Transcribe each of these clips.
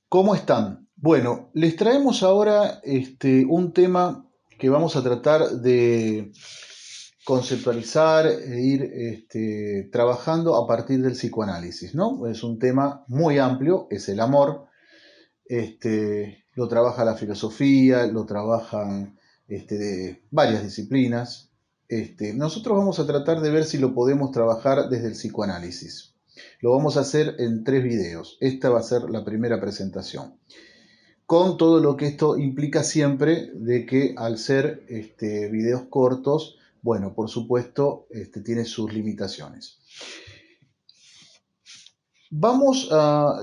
¿Cómo están? Bueno, les traemos ahora un tema que vamos a tratar de conceptualizar e ir trabajando a partir del psicoanálisis, ¿no? Es un tema muy amplio, es el amor. Lo trabaja la filosofía, lo trabajan de varias disciplinas. Nosotros vamos a tratar de ver si lo podemos trabajar desde el psicoanálisis. Lo vamos a hacer en 3 videos. Esta va a ser la primera presentación, con todo lo que esto implica siempre de que al ser videos cortos, bueno, por supuesto, tiene sus limitaciones. Vamos a,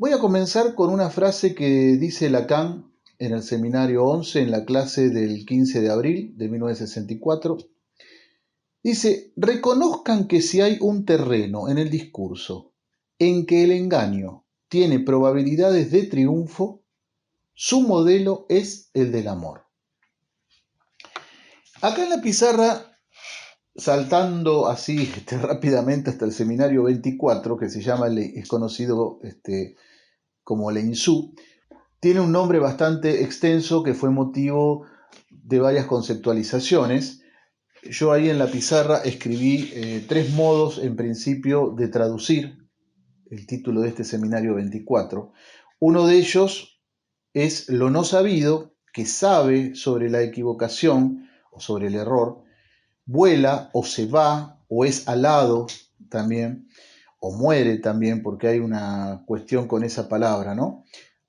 Voy a comenzar con una frase que dice Lacan en el seminario 11, en la clase del 15 de abril de 1964. Dice: reconozcan que si hay un terreno en el discurso en que el engaño tiene probabilidades de triunfo, su modelo es el del amor. Acá en la pizarra, saltando así rápidamente hasta el seminario 24, que se llama, es conocido como Leinzú, tiene un nombre bastante extenso que fue motivo de varias conceptualizaciones. Yo ahí en la pizarra escribí 3 modos en principio de traducir el título de este seminario 24. Uno de ellos es lo no sabido, que sabe sobre la equivocación o sobre el error, vuela o se va o es alado también, o muere también, porque hay una cuestión con esa palabra, ¿no?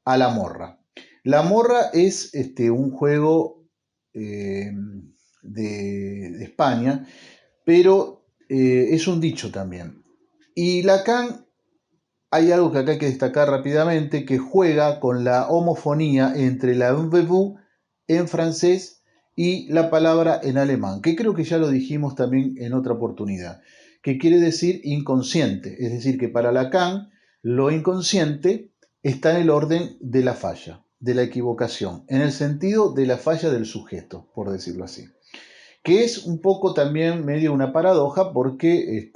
A la morra. La morra es un juego de España, pero es un dicho también. Y Lacan, hay algo que acá hay que destacar rápidamente, que juega con la homofonía entre la vous en francés y la palabra en alemán, que creo que ya lo dijimos también en otra oportunidad, que quiere decir inconsciente. Es decir, que para Lacan lo inconsciente está en el orden de la falla, de la equivocación, en el sentido de la falla del sujeto, por decirlo así, que es un poco también medio una paradoja, porque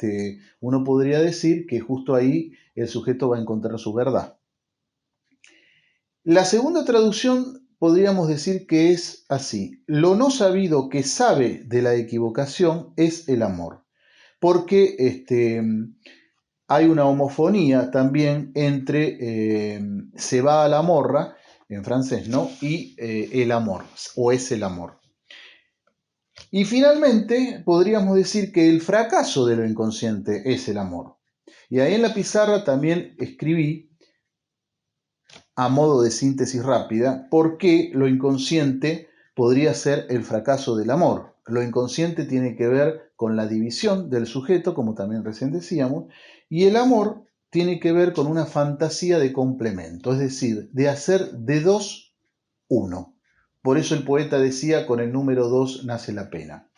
uno podría decir que justo ahí el sujeto va a encontrar su verdad. La segunda traducción podríamos decir que es así: lo no sabido que sabe de la equivocación es el amor, porque hay una homofonía también entre se va a la morra, en francés, ¿no? Y el amor, o es el amor. Y finalmente podríamos decir que el fracaso de lo inconsciente es el amor. Y ahí en la pizarra también escribí, a modo de síntesis rápida, por qué lo inconsciente podría ser el fracaso del amor. Lo inconsciente tiene que ver con la división del sujeto, como también recién decíamos, y el amor tiene que ver con una fantasía de complemento, es decir, de hacer de dos uno. Por eso el poeta decía: con el número 2 nace la pena.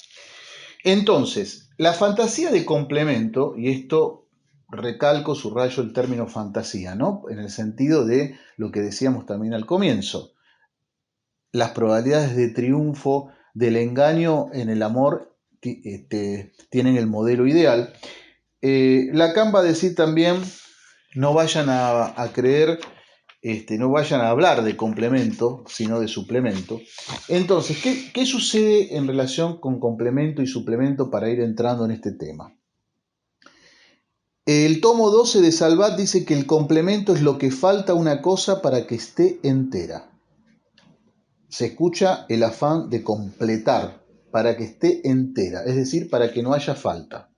Entonces, la fantasía de complemento, y esto recalco, subrayo el término fantasía, ¿no? En el sentido de lo que decíamos también al comienzo, las probabilidades de triunfo del engaño en el amor tienen el modelo ideal. Lacan va a decir también: no vayan a creer, no vayan a hablar de complemento, sino de suplemento. Entonces, ¿qué sucede en relación con complemento y suplemento para ir entrando en este tema? El tomo 12 de Salvat dice que el complemento es lo que falta a una cosa para que esté entera. Se escucha el afán de completar para que esté entera, es decir, para que no haya falta.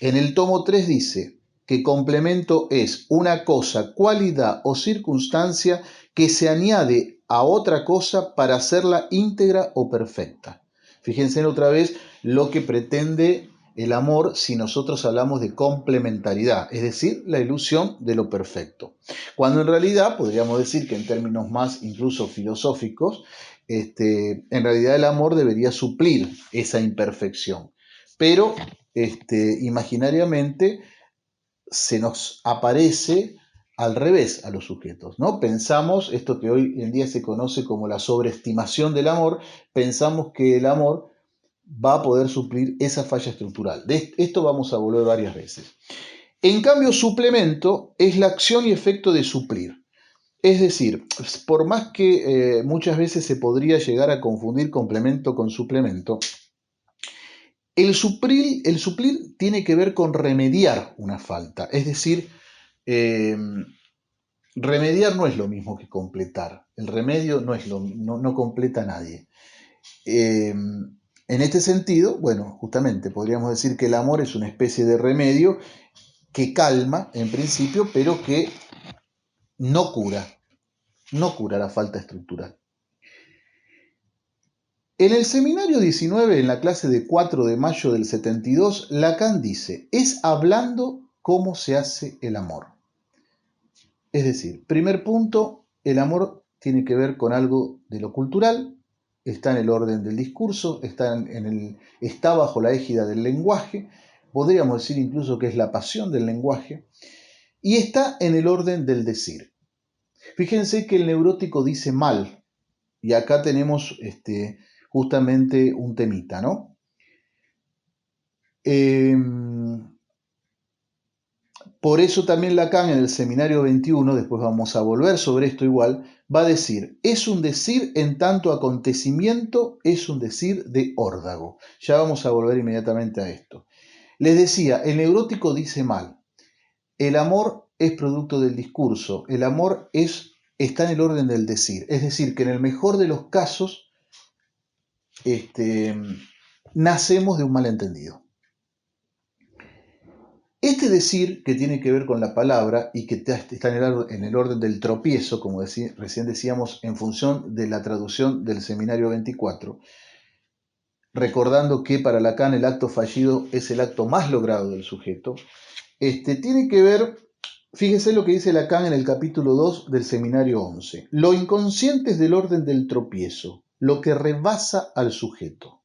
En el tomo 3 dice que complemento es una cosa, cualidad o circunstancia que se añade a otra cosa para hacerla íntegra o perfecta. Fíjense otra vez lo que pretende el amor si nosotros hablamos de complementariedad, es decir, la ilusión de lo perfecto. Cuando en realidad podríamos decir que en términos más incluso filosóficos, en realidad el amor debería suplir esa imperfección. Pero imaginariamente se nos aparece al revés a los sujetos, ¿no? Pensamos, esto que hoy en día se conoce como la sobreestimación del amor, pensamos que el amor va a poder suplir esa falla estructural. De esto vamos a volver varias veces. En cambio, suplemento es la acción y efecto de suplir. Es decir, por más que muchas veces se podría llegar a confundir complemento con suplemento, el suplir tiene que ver con remediar una falta. Es decir, remediar no es lo mismo que completar. El remedio no completa a nadie. En este sentido, bueno, justamente podríamos decir que el amor es una especie de remedio que calma en principio, pero que no cura la falta estructural. En el seminario 19, en la clase de 4 de mayo del 72, Lacan dice, es hablando cómo se hace el amor. Es decir, primer punto, el amor tiene que ver con algo de lo cultural, está en el orden del discurso, está bajo la égida del lenguaje, podríamos decir incluso que es la pasión del lenguaje, y está en el orden del decir. Fíjense que el neurótico dice mal, y acá tenemos justamente un temita, ¿no? Por eso también Lacan en el seminario 21, después vamos a volver sobre esto igual, va a decir, es un decir en tanto acontecimiento, es un decir de órdago. Ya vamos a volver inmediatamente a esto. Les decía, el neurótico dice mal, el amor es producto del discurso, el amor está en el orden del decir, es decir, que en el mejor de los casos nacemos de un malentendido. Este decir que tiene que ver con la palabra y que está en el orden del tropiezo, como recién decíamos, en función de la traducción del seminario 24, recordando que para Lacan el acto fallido es el acto más logrado del sujeto, tiene que ver, fíjense lo que dice Lacan en el capítulo 2 del seminario 11, lo inconsciente es del orden del tropiezo, lo que rebasa al sujeto.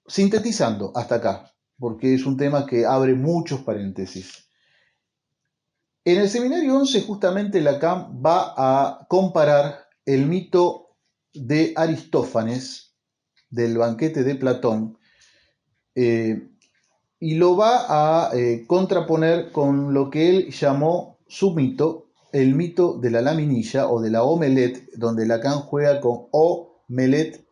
Sintetizando hasta acá, porque es un tema que abre muchos paréntesis. En el seminario 11 justamente Lacan va a comparar el mito de Aristófanes, del banquete de Platón, y lo va a contraponer con lo que él llamó su mito, el mito de la laminilla o de la omelette, donde Lacan juega con omelette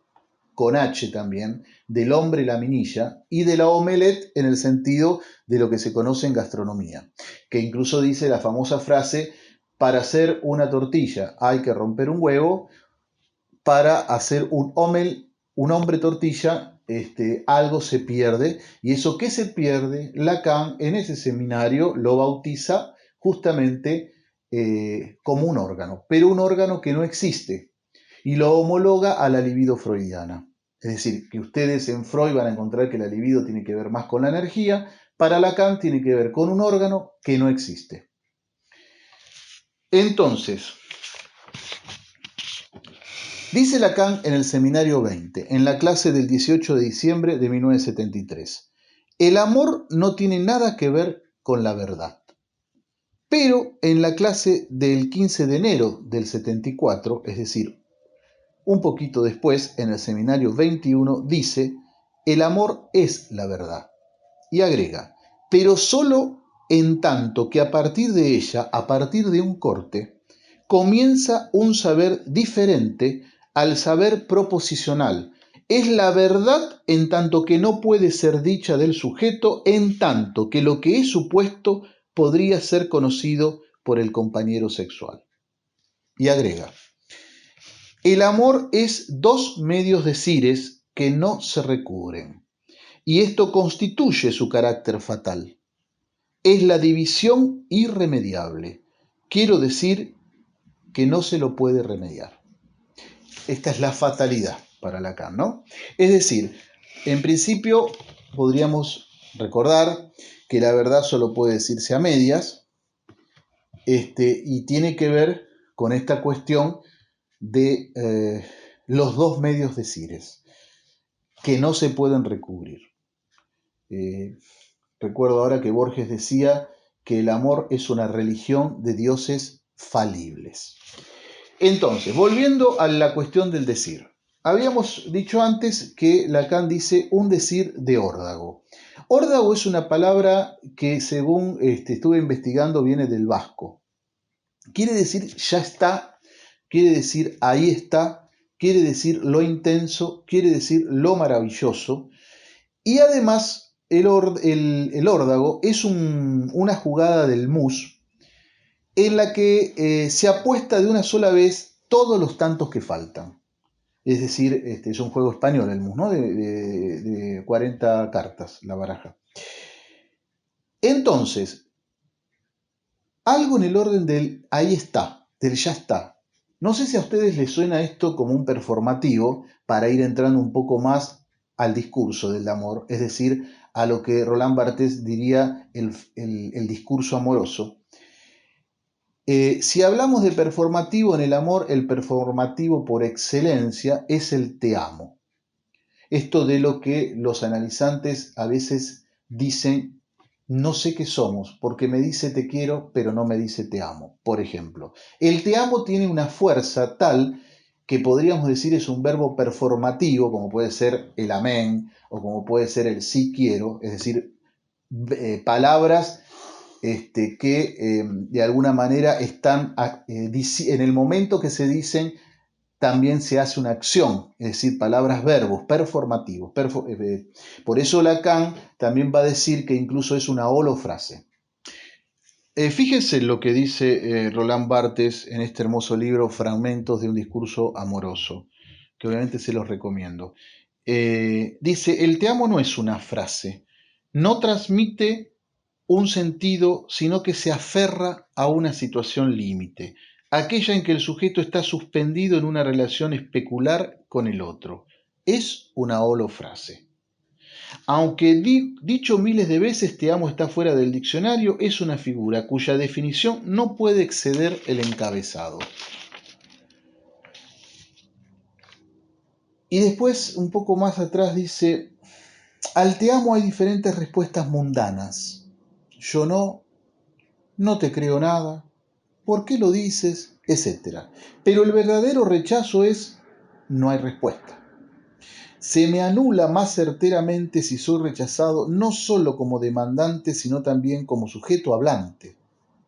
con H también, del hombre laminilla, y de la omelette en el sentido de lo que se conoce en gastronomía, que incluso dice la famosa frase, para hacer una tortilla hay que romper un huevo, para hacer un hombre tortilla, algo se pierde, y eso que se pierde, Lacan en ese seminario lo bautiza justamente como un órgano, pero un órgano que no existe, y lo homologa a la libido freudiana. Es decir, que ustedes en Freud van a encontrar que la libido tiene que ver más con la energía, para Lacan tiene que ver con un órgano que no existe. Entonces, dice Lacan en el seminario 20, en la clase del 18 de diciembre de 1973, el amor no tiene nada que ver con la verdad. Pero en la clase del 15 de enero del 74, es decir, un poquito después, en el seminario 21, dice, el amor es la verdad. Y agrega, pero solo en tanto que a partir de ella, a partir de un corte, comienza un saber diferente al saber proposicional. Es la verdad en tanto que no puede ser dicha del sujeto, en tanto que lo que es supuesto podría ser conocido por el compañero sexual. Y agrega, el amor es dos medios decires que no se recubren, y esto constituye su carácter fatal. Es la división irremediable. Quiero decir que no se lo puede remediar. Esta es la fatalidad para Lacan, ¿no? Es decir, en principio podríamos recordar que la verdad solo puede decirse a medias, y tiene que ver con esta cuestión de los dos medios decires que no se pueden recubrir. Recuerdo ahora que Borges decía que el amor es una religión de dioses falibles. Entonces, volviendo a la cuestión del decir. habíamos dicho antes que Lacan dice un decir de órdago. Órdago es una palabra que, según estuve investigando, viene del vasco. Quiere decir ya está, quiere decir ahí está, quiere decir lo intenso, quiere decir lo maravilloso. Y además el órdago es una jugada del mus en la que se apuesta de una sola vez todos los tantos que faltan. Es decir, es un juego español el mus, ¿no? De 40 cartas, la baraja. Entonces, algo en el orden del ahí está, del ya está. No sé si a ustedes les suena esto como un performativo para ir entrando un poco más al discurso del amor, es decir, a lo que Roland Barthes diría el discurso amoroso. Si hablamos de performativo en el amor, el performativo por excelencia es el te amo. Esto de lo que los analizantes a veces dicen, no sé qué somos, porque me dice te quiero, pero no me dice te amo. Por ejemplo, el te amo tiene una fuerza tal que podríamos decir es un verbo performativo, como puede ser el amén o como puede ser el sí quiero, es decir, palabras que de alguna manera están en el momento que se dicen también se hace una acción, es decir, palabras, verbos, performativos. Por eso Lacan también va a decir que incluso es una holofrase. Fíjense lo que dice Roland Barthes en este hermoso libro, Fragmentos de un discurso amoroso, que obviamente se los recomiendo. Dice, el te amo no es una frase, no transmite un sentido, sino que se aferra a una situación límite, aquella en que el sujeto está suspendido en una relación especular con el otro. Es una holofrase. Aunque dicho miles de veces te amo está fuera del diccionario, es una figura cuya definición no puede exceder el encabezado. Y después, un poco más atrás, dice, al te amo hay diferentes respuestas mundanas. Yo no, no te creo nada, ¿por qué lo dices? Etcétera. Pero el verdadero rechazo es, no hay respuesta. Se me anula más certeramente si soy rechazado no solo como demandante, sino también como sujeto hablante.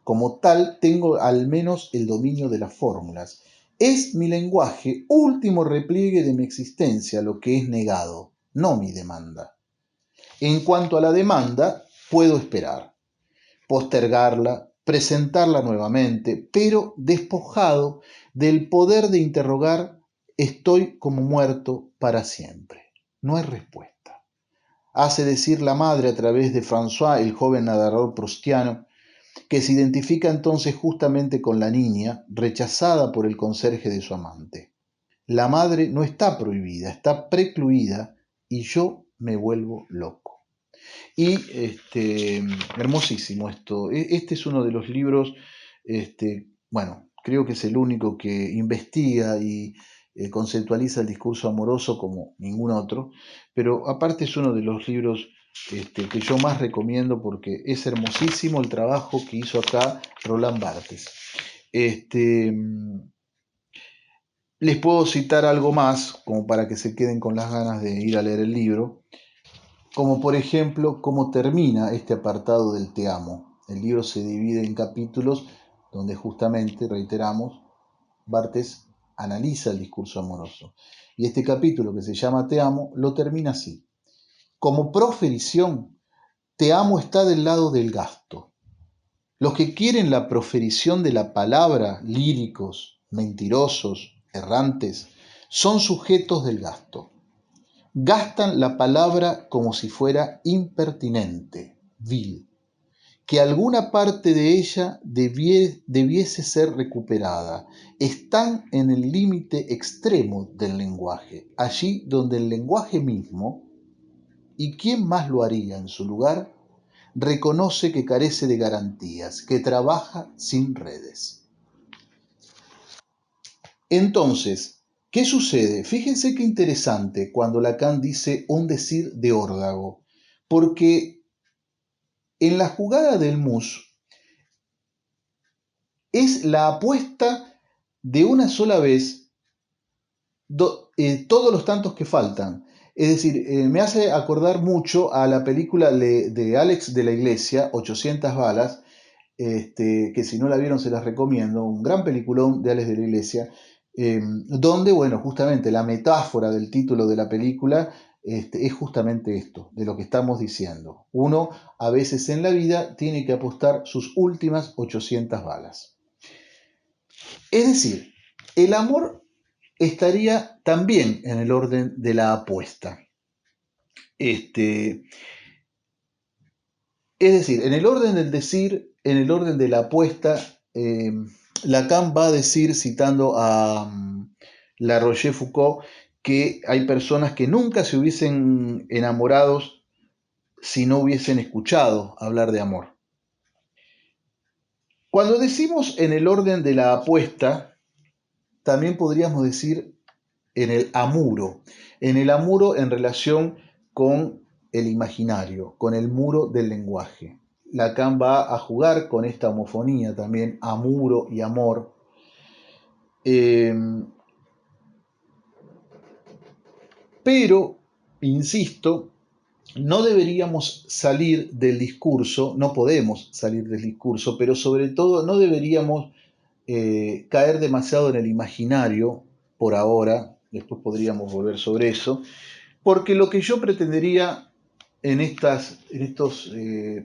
Como tal, tengo al menos el dominio de las fórmulas. Es mi lenguaje último repliegue de mi existencia lo que es negado, no mi demanda. En cuanto a la demanda, puedo esperar, postergarla, presentarla nuevamente, pero despojado del poder de interrogar, estoy como muerto para siempre. No hay respuesta. Hace decir la madre a través de François, el joven narrador proustiano, que se identifica entonces justamente con la niña rechazada por el conserje de su amante. La madre no está prohibida, está precluida y yo me vuelvo loco. Y hermosísimo esto. Este es uno de los libros, bueno, creo que es el único que investiga y conceptualiza el discurso amoroso como ningún otro, pero aparte es uno de los libros que yo más recomiendo porque es hermosísimo el trabajo que hizo acá Roland Barthes. Les puedo citar algo más, como para que se queden con las ganas de ir a leer el libro, como por ejemplo cómo termina este apartado del te amo. El libro se divide en capítulos donde justamente, reiteramos, Barthes analiza el discurso amoroso. Y este capítulo que se llama Te amo lo termina así. Como proferición, te amo está del lado del gasto. Los que quieren la proferición de la palabra, líricos, mentirosos, errantes, son sujetos del gasto. Gastan la palabra como si fuera impertinente, vil, que alguna parte de ella debiese ser recuperada. Están en el límite extremo del lenguaje, allí donde el lenguaje mismo, y quién más lo haría en su lugar, reconoce que carece de garantías, que trabaja sin redes. Entonces, ¿qué sucede? Fíjense qué interesante cuando Lacan dice un decir de órdago, porque en la jugada del mus es la apuesta de una sola vez todos los tantos que faltan. Es decir, me hace acordar mucho a la película de Alex de la Iglesia, 800 balas, que si no la vieron se las recomiendo, un gran peliculón de Alex de la Iglesia, donde, bueno, justamente la metáfora del título de la película es justamente esto, de lo que estamos diciendo. Uno a veces en la vida tiene que apostar sus últimas 800 balas. Es decir, el amor estaría también en el orden de la apuesta. Este, es decir, en el orden del decir, en el orden de la apuesta, Lacan va a decir, citando a La Rochefoucauld, que hay personas que nunca se hubiesen enamorado si no hubiesen escuchado hablar de amor. Cuando decimos en el orden de la apuesta, también podríamos decir en el amuro en relación con el imaginario, con el muro del lenguaje. Lacan va a jugar con esta homofonía también, amuro y amor. Eh, pero, insisto, no deberíamos salir del discurso, no podemos salir del discurso, pero sobre todo no deberíamos caer demasiado en el imaginario por ahora, después podríamos volver sobre eso, porque lo que yo pretendería en estos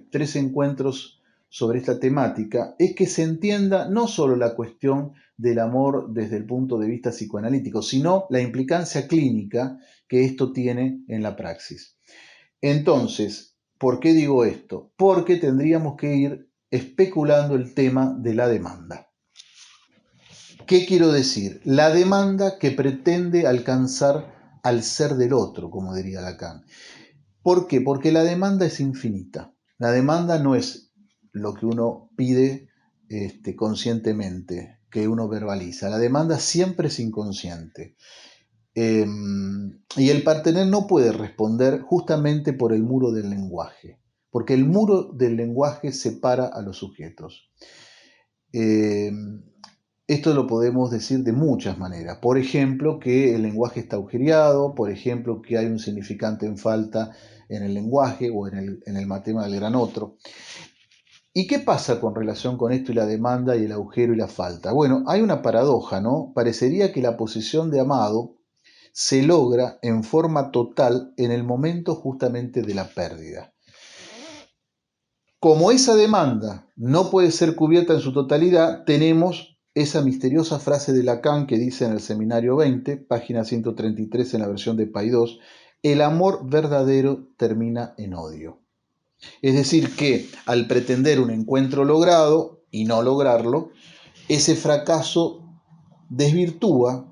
tres encuentros sobre esta temática es que se entienda no solo la cuestión del amor desde el punto de vista psicoanalítico, sino la implicancia clínica que esto tiene en la praxis. Entonces, ¿por qué digo esto? Porque tendríamos que ir especulando el tema de la demanda. ¿Qué quiero decir? La demanda que pretende alcanzar al ser del otro, como diría Lacan. ¿Por qué? Porque la demanda es infinita. La demanda no es lo que uno pide conscientemente, que uno verbaliza. La demanda siempre es inconsciente. Y el partener no puede responder justamente por el muro del lenguaje, porque el muro del lenguaje separa a los sujetos. Eh, Esto lo podemos decir de muchas maneras. Por ejemplo, que el lenguaje está agujereado, por ejemplo, que hay un significante en falta en el lenguaje o en el matema del gran otro. ¿Y qué pasa con relación con esto y la demanda y el agujero y la falta? Bueno, hay una paradoja, ¿no? Parecería que la posición de amado se logra en forma total en el momento justamente de la pérdida. Como esa demanda no puede ser cubierta en su totalidad, tenemos esa misteriosa frase de Lacan que dice en el Seminario 20, página 133 en la versión de Paidós, el amor verdadero termina en odio. Es decir, que al pretender un encuentro logrado y no lograrlo, ese fracaso desvirtúa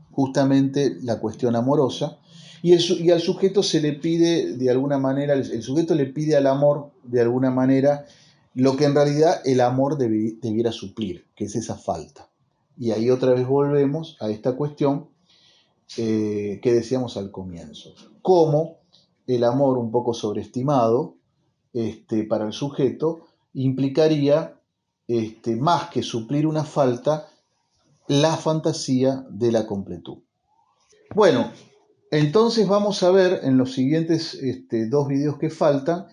justamente la cuestión amorosa y al sujeto se le pide de alguna manera, el sujeto le pide al amor de alguna manera lo que en realidad el amor debiera suplir, que es esa falta. Y ahí otra vez volvemos a esta cuestión que decíamos al comienzo, cómo el amor un poco sobreestimado para el sujeto implicaría más que suplir una falta, la fantasía de la completud. Bueno, entonces vamos a ver en los siguientes dos videos que faltan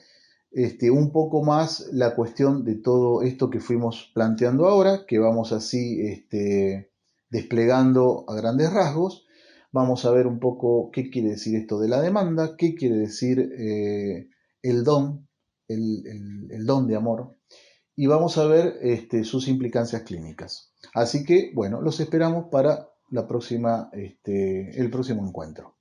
un poco más la cuestión de todo esto que fuimos planteando ahora, que vamos así desplegando a grandes rasgos. Vamos a ver un poco qué quiere decir esto de la demanda, qué quiere decir el don, el don de amor, y vamos a ver sus implicancias clínicas. Así que, bueno, los esperamos para el próximo encuentro.